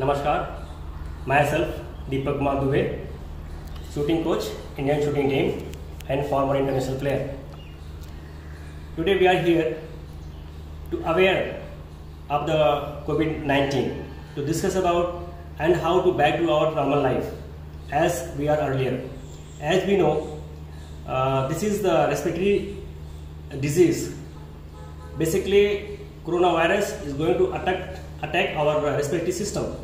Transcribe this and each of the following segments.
Namaskar, myself Deepak Kumar Dubey, shooting coach, Indian shooting team and former international player. Today we are here to aware of the COVID-19, to discuss about and how to back to our normal life as we are earlier. As we know, this is the respiratory disease. Basically, coronavirus is going to attack our respiratory system,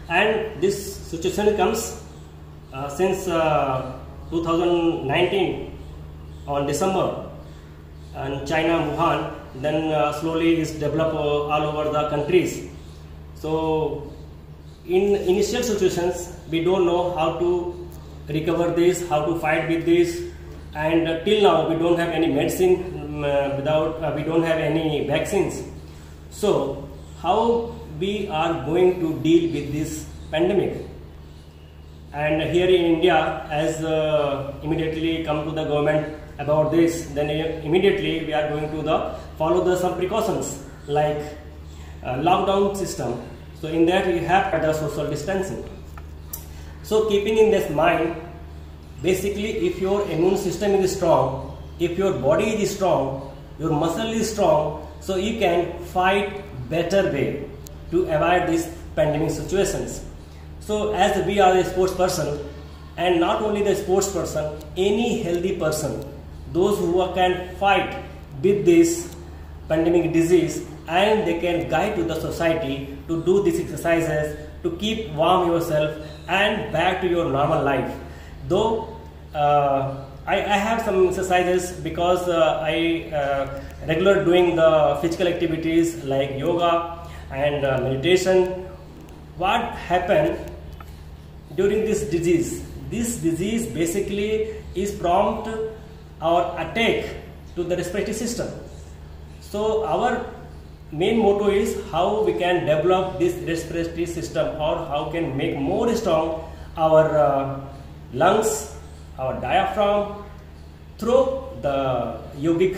and this situation comes since 2019 on December in China, Wuhan. Then slowly is developed all over the countries. So in initial situations we don't know how to recover this, how to fight with this, and till now we don't have any medicine, we don't have any vaccines. So how we are going to deal with this pandemic? And here in India, as immediately come to the government about this, then immediately we are going to follow some precautions like lockdown system. So in that we have the social distancing. So keeping in this mind, basically if your immune system is strong, if your body is strong, your muscle is strong, so you can fight better way to avoid these pandemic situations. So as we are a sports person, and not only the sports person, any healthy person, those who can fight with this pandemic disease, and they can guide to the society to do these exercises to keep warm yourself and back to your normal life. Though I have some exercises because I regular doing the physical activities like yoga and meditation. What happened during this disease? This disease basically is prompt our attack to the respiratory system. So our main motto is how we can develop this respiratory system, or how can make more strong our lungs, our diaphragm, through the yogic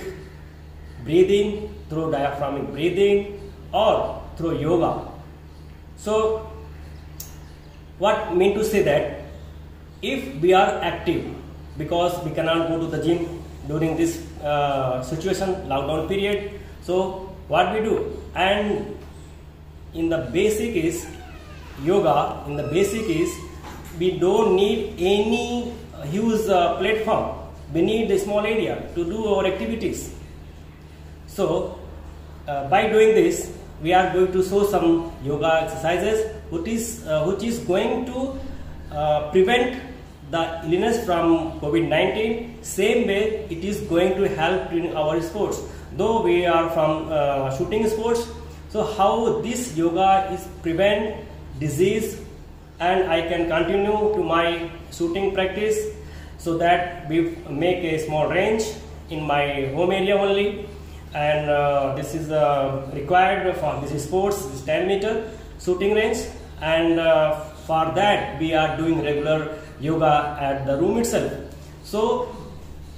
breathing, through diaphragmic breathing, or through yoga. So what mean to say that if we are active, because we cannot go to the gym during this situation, lockdown period, so what we do, and in the basic is yoga, in the basic is we don't need any huge platform, we need a small area to do our activities. So by doing this, we are going to show some yoga exercises which is going to prevent the illness from COVID-19. Same way it is going to help in our sports. Though we are from shooting sports, so how this yoga is prevent disease, and I can continue to my shooting practice, so that we make a small range in my home area only. And this is required for this sports, this 10-meter shooting range, and for that we are doing regular yoga at the room itself. So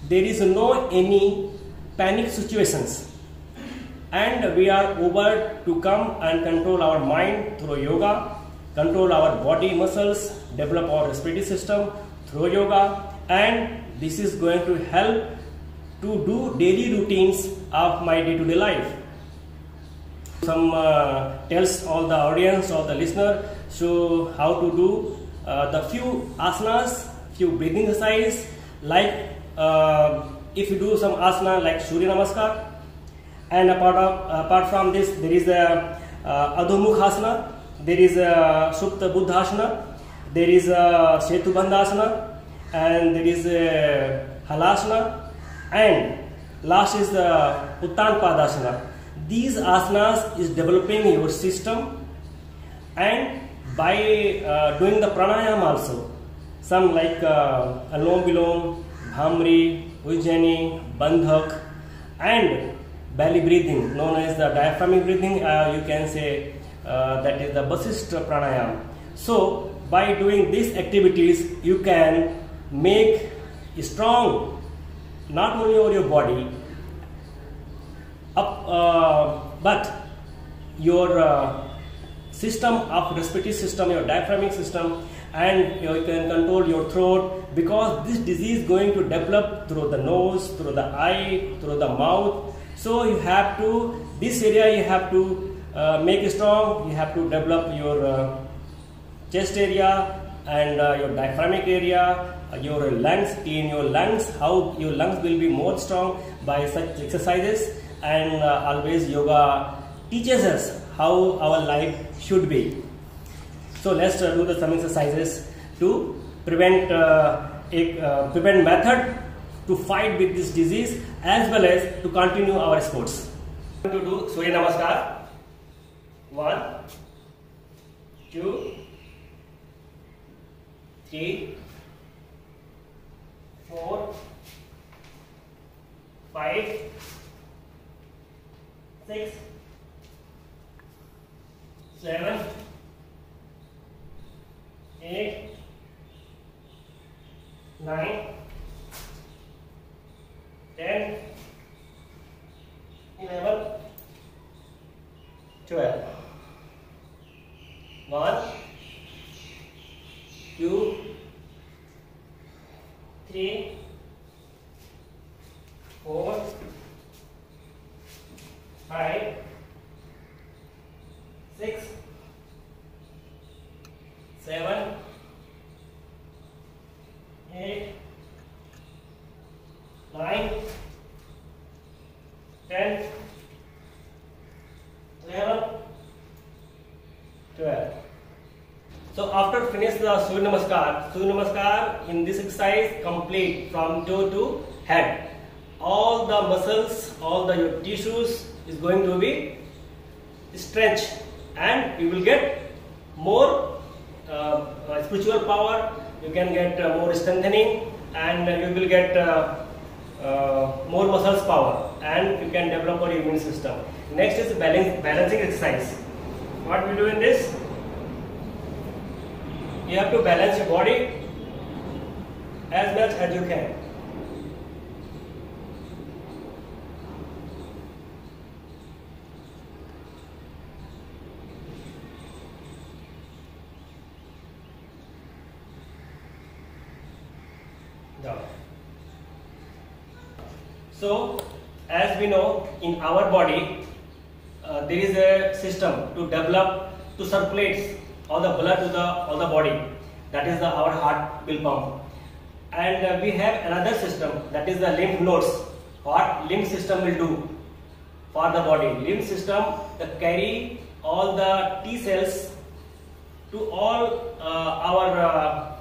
there is no any panic situations, and we are able to come and control our mind through yoga, control our body muscles, develop our respiratory system through yoga, and this is going to help to do daily routines of my day-to-day life. Some tells all the audience or the listener, so how to do the few asanas, few breathing exercise, like if you do some asana like Surya Namaskar, and apart from this there is a Adho-Mukhasana, there is a Supta Buddhasana, there is a Setu Bandhasana, and there is a Halasana, and last is the Uttan Padasana. These asanas is developing your system, and by doing the pranayama also, some like Alom Vilom, Bhamri, Ujjaini, Bandhak, and belly breathing known as the diaphragmic breathing, you can say that is the Vasishtha pranayama. So by doing these activities you can make strong not only on your body but your system of respiratory system, your diaphragmatic system, and you can control your throat, because this disease is going to develop through the nose, through the eye, through the mouth. So you have to, this area you have to make it strong. You have to develop your chest area and your diaphragmatic area, your lungs, in your lungs, how your lungs will be more strong by such exercises. And always yoga teaches us how our life should be. So let's do some exercises to prevent prevent method to fight with this disease, as well as to continue our sports. To do Surya Namaskar. 1, 2, 3, 4, 5, 6, 7, 8, 9, 10, 11, 12. 1, 2, 3, 4, 5, 6, 7, 8, 9, 10, 11, 12. So after finish the Surya Namaskar in this exercise complete from toe to head. All the muscles, all the your tissues is going to be stretched, and you will get more spiritual power. You can get more strengthening, and you will get more muscles power, and you can develop your immune system. Next is balancing exercise. What we do in this? You have to balance your body as much as you can. Down. So, as we know, in our body there is a system to develop, to circulate all the blood to all the body. That is our heart will pump. And we have another system, that is the lymph nodes. What lymph system will do for the body? Lymph system that carry all the T cells to all our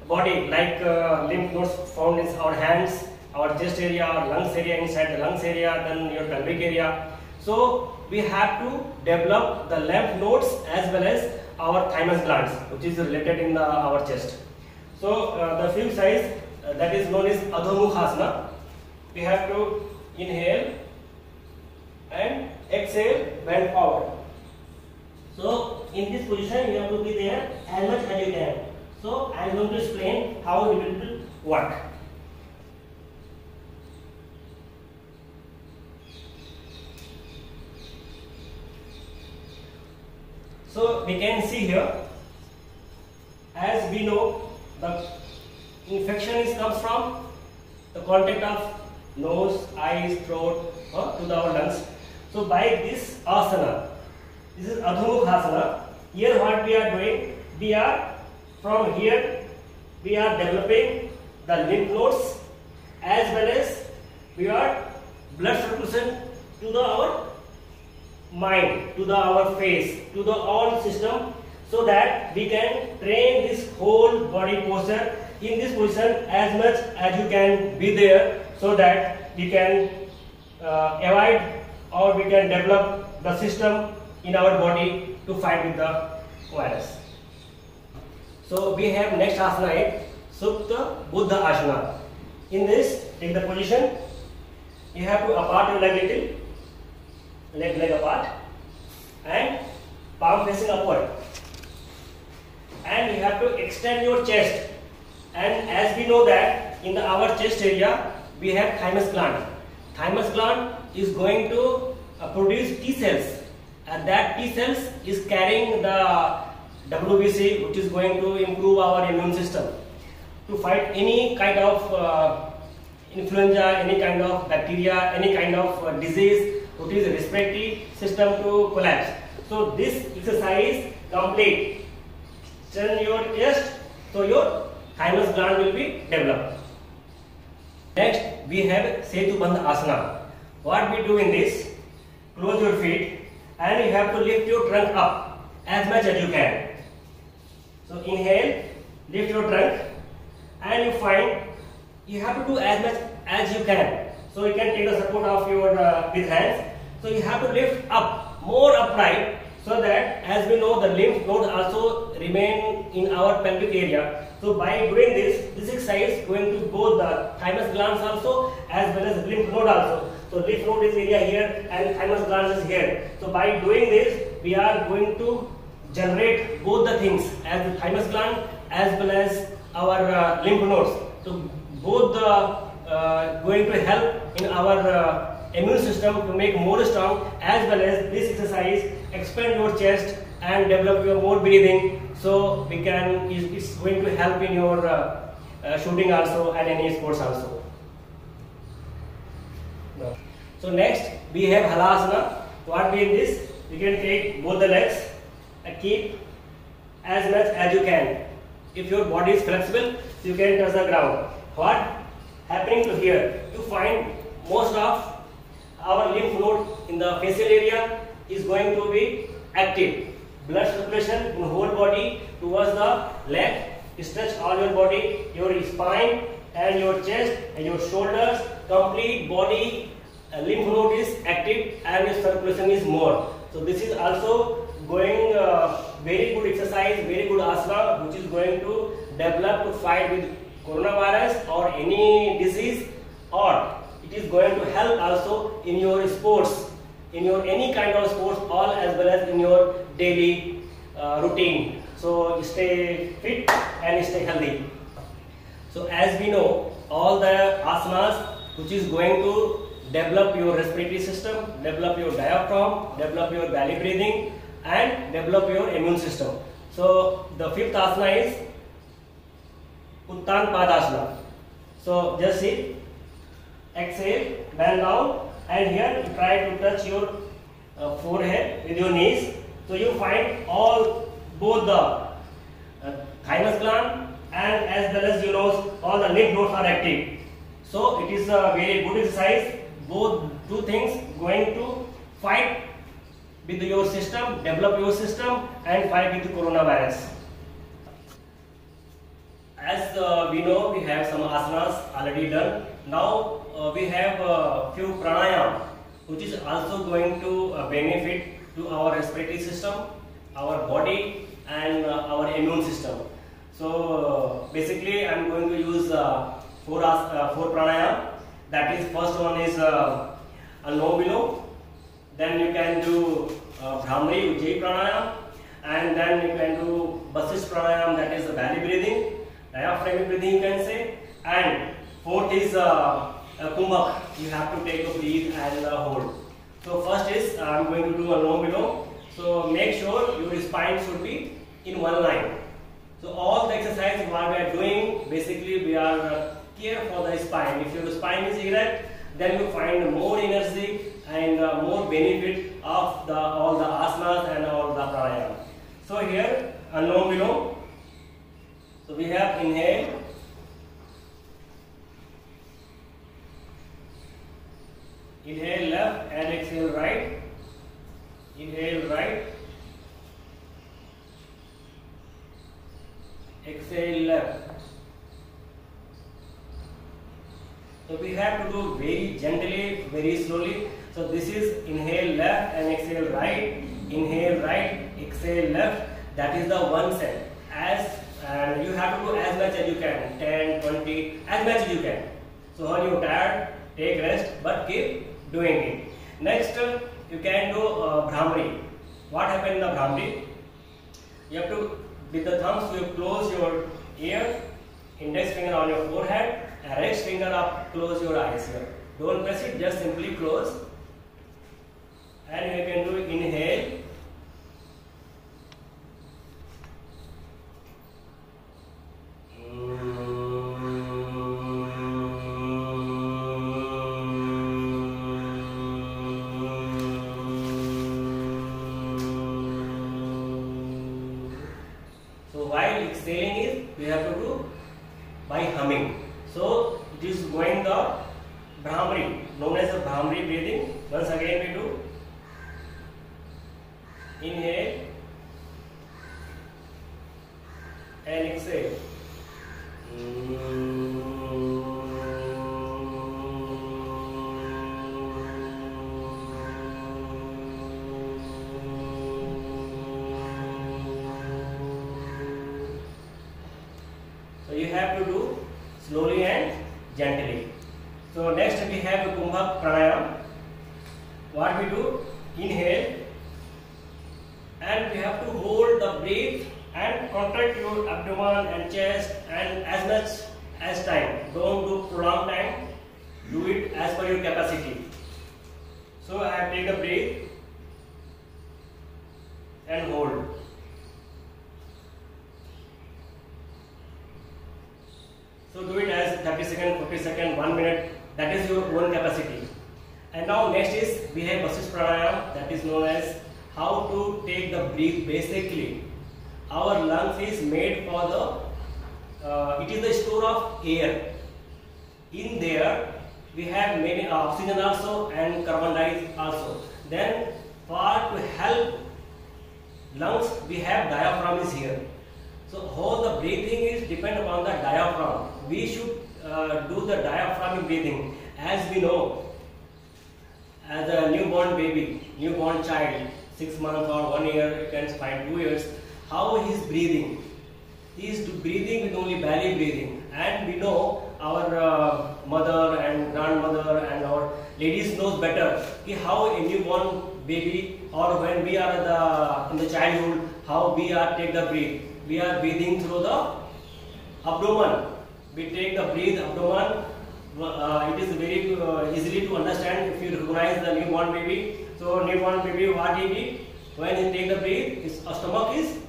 body, like lymph nodes found in our hands, our chest area, our lungs area, inside the lungs area, then your pelvic area. So we have to develop the lymph nodes as well as our thymus glands, which is related in our chest. So the few size that is known as Adho Mukhasana. We have to inhale and exhale, bend forward. So in this position you have to be there as much as you can. So I am going to explain how it will work. So we can see here, as we know, the infection comes from the contact of nose, eyes, throat to our lungs. So by this asana, this is Adho Mukhasana. Here what we are doing, we are from here we are developing the lymph nodes, as well as we are blood circulation to our mind, to our face, to the all system, so that we can train this whole body posture in this position as much as you can be there, so that we can avoid or we can develop the system in our body to fight with the virus. So we have next asana is Supta Buddha Asana. In this, take the position, you have to apart your leg little, leg apart, and palm facing upward, and you have to extend your chest. And as we know that in our chest area we have thymus gland. Thymus gland is going to produce T cells, and that T cells is carrying the WBC, which is going to improve our immune system to fight any kind of influenza, any kind of bacteria, any kind of disease, which is respiratory system to collapse. So this exercise complete. Turn your chest, so your thymus gland will be developed. Next, we have Setu Bandh Asana. What we do in this? Close your feet and you have to lift your trunk up as much as you can. So inhale, lift your trunk, and you find you have to do as much as you can. So you can take the support of your with hands. So you have to lift up more upright, so that as we know the lymph nodes also remain in our pelvic area. So by doing this exercise is going to go the thymus glands also as well as lymph node also. So lymph node is area here and thymus glands is here. So by doing this we are going to generate both the things as the thymus gland as well as our lymph nodes. So both the going to help in our immune system to make more strong, as well as this exercise expand your chest and develop your more breathing. So we can, it's going to help in your shooting also and any sports also. So next we have Halasana. What we in this? You can take both the legs and keep as much as you can. If your body is flexible, you can touch the ground. What happening to here? You find most of our lymph node in the facial area is going to be active. Blood circulation in whole body towards the leg. Stretch all your body, your spine and your chest and your shoulders. Complete body lymph node is active and your circulation is more. So this is also going very good exercise, very good asana, which is going to develop to fight with coronavirus or any disease, or it is going to help also in your sports, in your any kind of sports, all as well as in your daily routine. So stay fit and stay healthy. So as we know, all the asanas which is going to develop your respiratory system, develop your diaphragm, develop your belly breathing and develop your immune system. So the fifth asana is Uttan Padasana. So just sit, exhale, bend down, and here you try to touch your forehead with your knees. So you find all both the thymus gland and as well as all the lymph nodes are active. So it is a very good exercise. Both two things going to fight with your system, develop your system and fight with the coronavirus. As we know, we have some asanas already done. Now we have a few pranayam which is also going to benefit to our respiratory system, our body and our immune system. So basically I am going to use four pranayam. That is, first one is Anulom-Vilom, then you can do Bhramari Ujjayi pranayam, and then you can do Vasisht pranayam, that is the belly breathing, diaphragmatic breathing you can say, and fourth is Kumbhak. You have to take a breathe and hold. So first is I am going to do Anulom-Vilom. So make sure your spine should be in one line. So all the exercises what we are doing, basically we are care for the spine. If your spine is erect, then you find more energy and more benefit of all the asanas and all the pranayama. So here Anulom-Vilom. So we have inhale, inhale left and exhale right, inhale right, exhale left. So we have to do very gently, very slowly. So this is inhale left and exhale right, inhale right, exhale left. That is the one set. And you have to do as much as you can, 10, 20, as much as you can. So when you are tired, take rest, but keep doing it. Next, you can do Bhramari. What happens in the Bhramari? You have to, with the thumbs, you close your ear, index finger on your forehead, and rest finger up, close your eyes here. Don't press it, just simply close and you can do inhale. So while exhaling is, we have to do by humming. So it is going the Bhramari, known as the Bhramari breathing. Once again we do inhale and exhale. So you have to do slowly and gently. So next we have the Kumbhak Pranayam. What we do? Inhale, and we have to hold the breath and contract your abdomen and chest, and as much as time. Don't do prolonged time. Do it as per your capacity. So I have take the breath and hold. So do it as 30 seconds, 40 seconds, 1 minute. That is your own capacity. And now next is we have Vasisth Pranayam, that is known as how to take the breath. Basically, our lungs is made for the, it is the store of air. In there, we have many oxygen also and carbon dioxide also. Then, for to help lungs, we have diaphragm is here. So how the breathing is depend upon the diaphragm. We should do the diaphragmic breathing. As we know, as a newborn baby, newborn child, 6 months or 1 year, you can find 2 years, how he is breathing. He is breathing with only belly breathing. And we know our mother and grandmother and our ladies knows better how a newborn baby, or when we are in the childhood, how we are take the breath. We are breathing through the abdomen. We take the breath abdomen. It is very easily to understand if you recognize the newborn baby. So newborn baby, what he did when he take the breath, his stomach is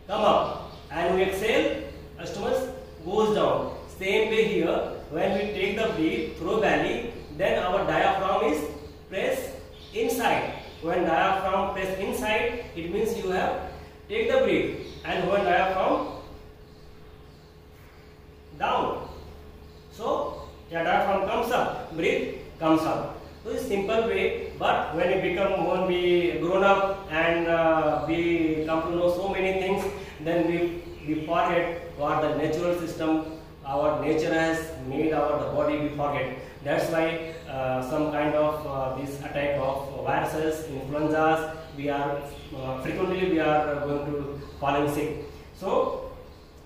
come up, and we exhale, stomach goes down. Same way here, when we take the breath through belly, then our diaphragm is pressed inside. When diaphragm press inside, it means you have take the breath, and when diaphragm down, so your diaphragm comes up, breath comes up. So it's simple way, but when we grown up and we come to know so many things, then we forget what the natural system, our nature has made our the body, we forget. That's why some kind of this attack of viruses, influenzas, we are frequently we are going to falling sick. So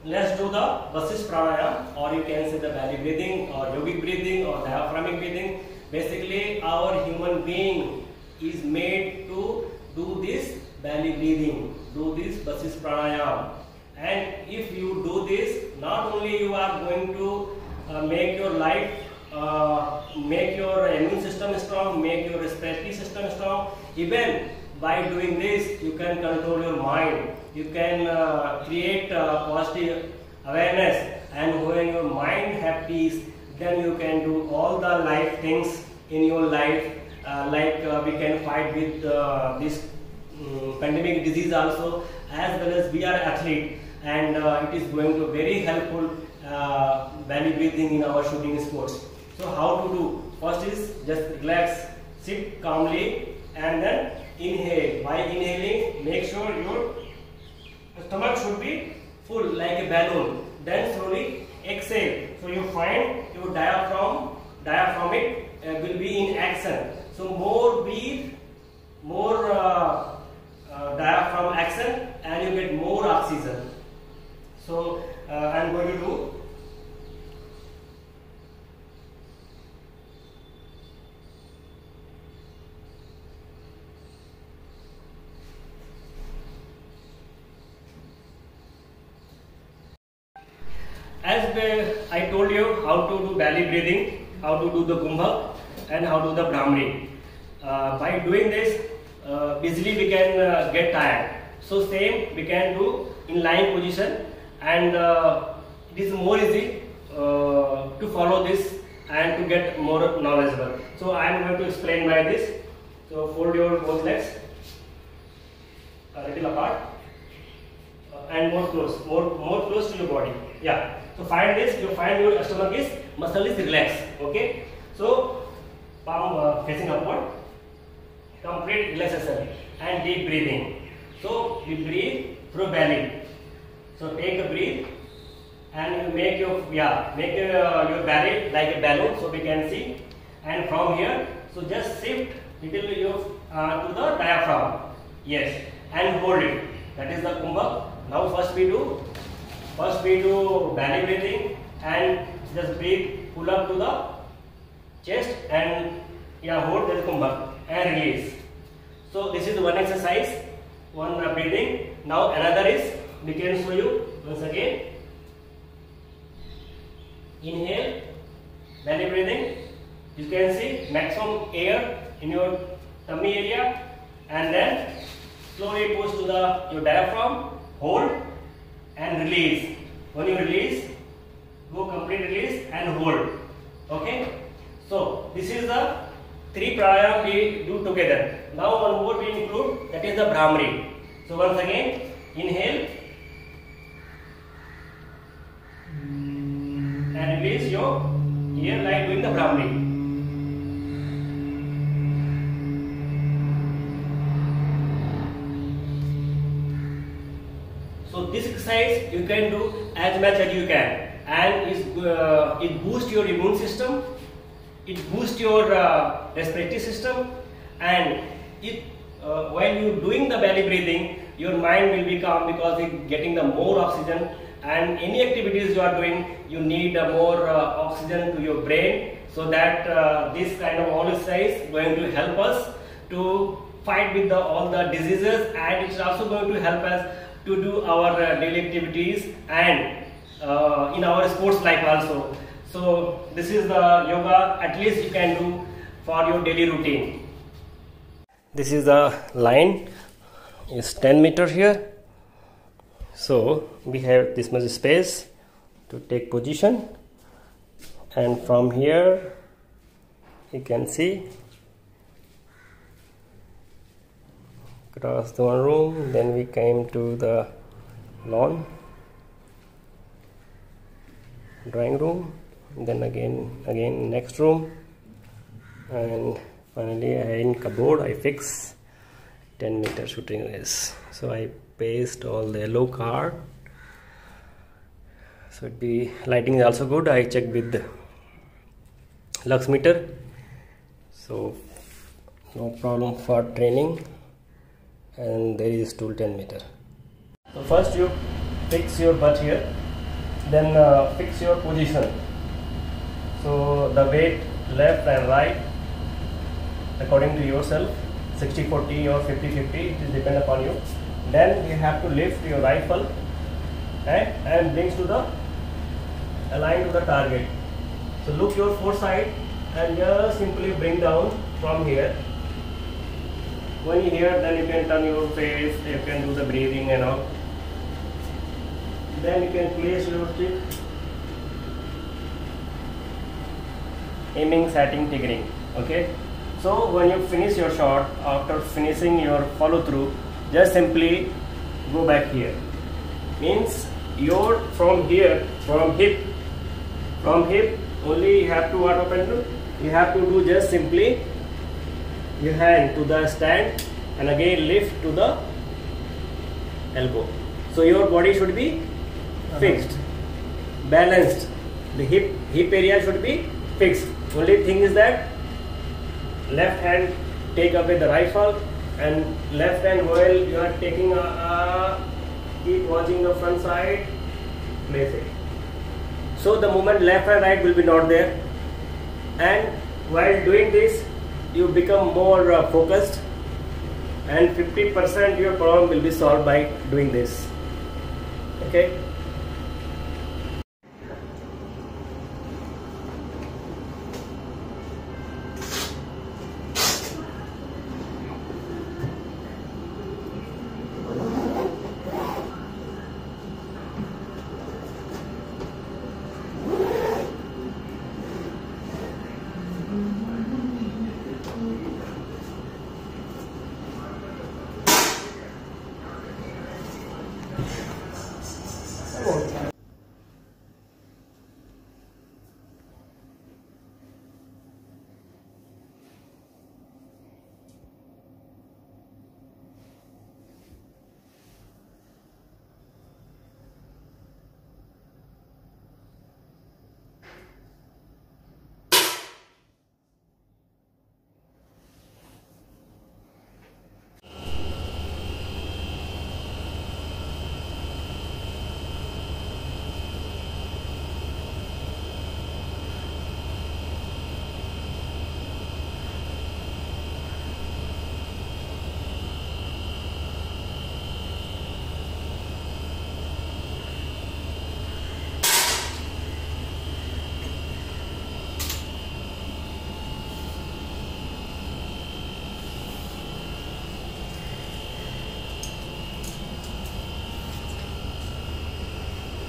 let's do the Vasisth Pranayam, or you can say the belly breathing, or yogic breathing, or diaphragmic breathing. Basically, our human being is made to do this belly breathing, do this Vasisth Pranayam. And if you do this, not only you are going to make your life, make your immune system strong, make your respiratory system strong. Even by doing this, you can control your mind. You can create positive awareness, and when your mind have peace, then you can do all the life things in your life. Like we can fight with this pandemic disease also, as well as we are athlete, and it is going to very helpful belly breathing in our shooting sports. So how to do? First is just relax, sit calmly, and then inhale. By inhaling, make sure your stomach should be full like a balloon. Then slowly exhale. So you find your diaphragmic will be in action. So more breathe, more diaphragm action, and you get more oxygen. So I am going to do. As I told you how to do belly breathing, how to do the Kumbhak, and how to do the Bhramari. By doing this, easily we can get tired. So same we can do in lying position, and it is more easy to follow this and to get more knowledgeable. So I am going to explain by this. So fold your both legs a little apart and more close to your body. Yeah. So find this. You find your stomach is muscle is relaxed. Okay. So palm facing upward. Complete relaxation and deep breathing. So you breathe through belly. So take a breath and you make your your belly like a balloon, so we can see. And from here, so just shift little your to the diaphragm. Yes, and hold it. That is the kumbhak. Now first we do belly breathing and just breathe, pull up to the chest and hold the kumbhak and release. So this is one exercise, one breathing. Now another is, we can show you once again. Inhale, belly breathing. You can see maximum air in your tummy area, and then slowly push to your diaphragm, hold and release. When you release, go complete release and hold. Okay. So this is the 3 pranayam we do together. Now one more we include, that is the Bhramari. So once again, inhale and release your air like doing the Bhramari. So this exercise you can do as much as you can, and it boosts your immune system, it boosts your respiratory system, and while you doing the belly breathing, your mind will be calm because it getting the more oxygen, and any activities you are doing, you need more oxygen to your brain, so that this kind of all exercise going to help us to fight with all the diseases, and it's also going to help us to do our daily activities and in our sports life also. So this is the yoga at least you can do for your daily routine. This is the line, is 10 meters here. So we have this much space to take position, and from here you can see across the one room, then we came to the lawn, drawing room, then again next room, and finally in cupboard I fix 10-meter shooting range. So I paste all the yellow card, so it be lighting is also good. I check with the lux meter, so no problem for training. And there is stool 10 meter. So first you fix your butt here, then fix your position. So the weight left and right according to yourself, 60-40 or 50-50, it is depend upon you. Then you have to lift your rifle and brings to the align to the target. So look your foresight and just simply bring down from here. When you hear, then you can turn your face, you can do the breathing and all. Then you can place your stick, aiming, setting, triggering. Okay. So when you finish your shot, after finishing your follow through, just simply go back here. Means your from here, from hip only you have to what happen? You have to do just simply your hand to the stand and again lift to the elbow. So your body should be fixed, balanced. The hip area should be fixed. Only thing is that left hand take away the rifle, and left hand while you are taking keep watching the front side, place it. So the moment left and right will be not there, and while doing this you become more focused, and 50% your problem will be solved by doing this. Okay.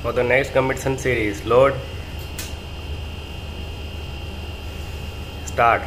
for the next competition series. Load. Start.